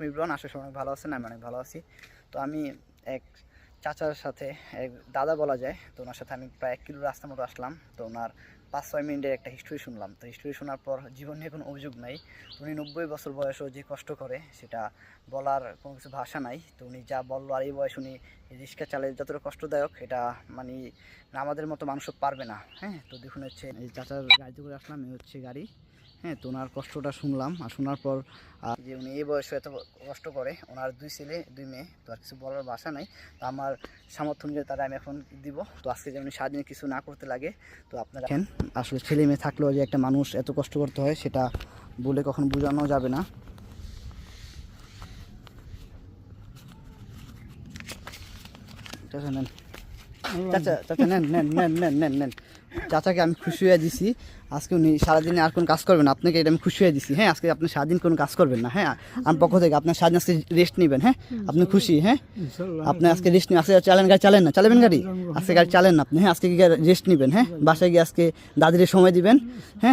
Everyone, আসলে সবাই অনেক ভালো আছেন, আমি অনেক ভালো আছি। তো আমি এক চাচার সাথে, এক দাদা বলা যায়, তো ওনার সাথে আমি প্রায় 1 কিলো রাস্তার মতো আসলাম। তো ওনার 5-6 মিনিটের একটা হিস্ট্রি শুনলাম। তো হিস্ট্রি শোনার পর জীবন নিয়ে কোনো অভিযোগ নাই। তো উনি 90 বছর বয়সেও যে কষ্ট করে সেটা বলার কোনো কিছু ভাষা নাই। তো উনি যা বললো, আর এই বয়স উনি রিক্সা চালায় যতটা কষ্টদায়ক, এটা মানে আমাদের মতো মানুষও পারবে না। হ্যাঁ, তো দেখুন হচ্ছে এই চাচার গাড়িতে করে আসলাম, এই হচ্ছে গাড়ি। হ্যাঁ, তো ওনার কষ্টটা শুনলাম, আর শোনার পর যে উনি এই বয়সে এত কষ্ট করে, ওনার 2 ছেলে 2 মেয়ে, তো আর কিছু বলার ভাষা নাই। তো আমার সামর্থ্য অনুযায়ী তারা আমি এখন দিব। তো আজকে যেমন সারাদিনে কিছু না করতে লাগে, তো আপনারা দেখেন আসলে ছেলে মেয়ে থাকলেও যে একটা মানুষ এত কষ্ট করতে হয় সেটা বলে কখন বোঝানো যাবে না। চাচা নেন, চাচা নেন নেন নেন নেন নেন নেন। চাচাকে আমি খুশি হয়ে দিছি, আজকে উনি সারাদিনে আর কোনো কাজ করবেন না, আপনাকে এটা আমি খুশি হয়ে দিছি। হ্যাঁ, আজকে আপনি সারাদিন কোনো কাজ করবেন না। হ্যাঁ, আমার পক্ষ থেকে আপনার সারাদিন আজকে রেস্ট নেবেন। হ্যাঁ, আপনি খুশি? হ্যাঁ, আপনি আজকে রেস্ট নিন। আজকে চালান গাড়ি চালেন না, চালাবেন গাড়ি, আজকে গাড়ি চালেন না আপনি। হ্যাঁ, আজকে রেস্ট নেবেন। হ্যাঁ, বাসায় গিয়ে আজকে দাদির সময় দিবেন। হ্যাঁ।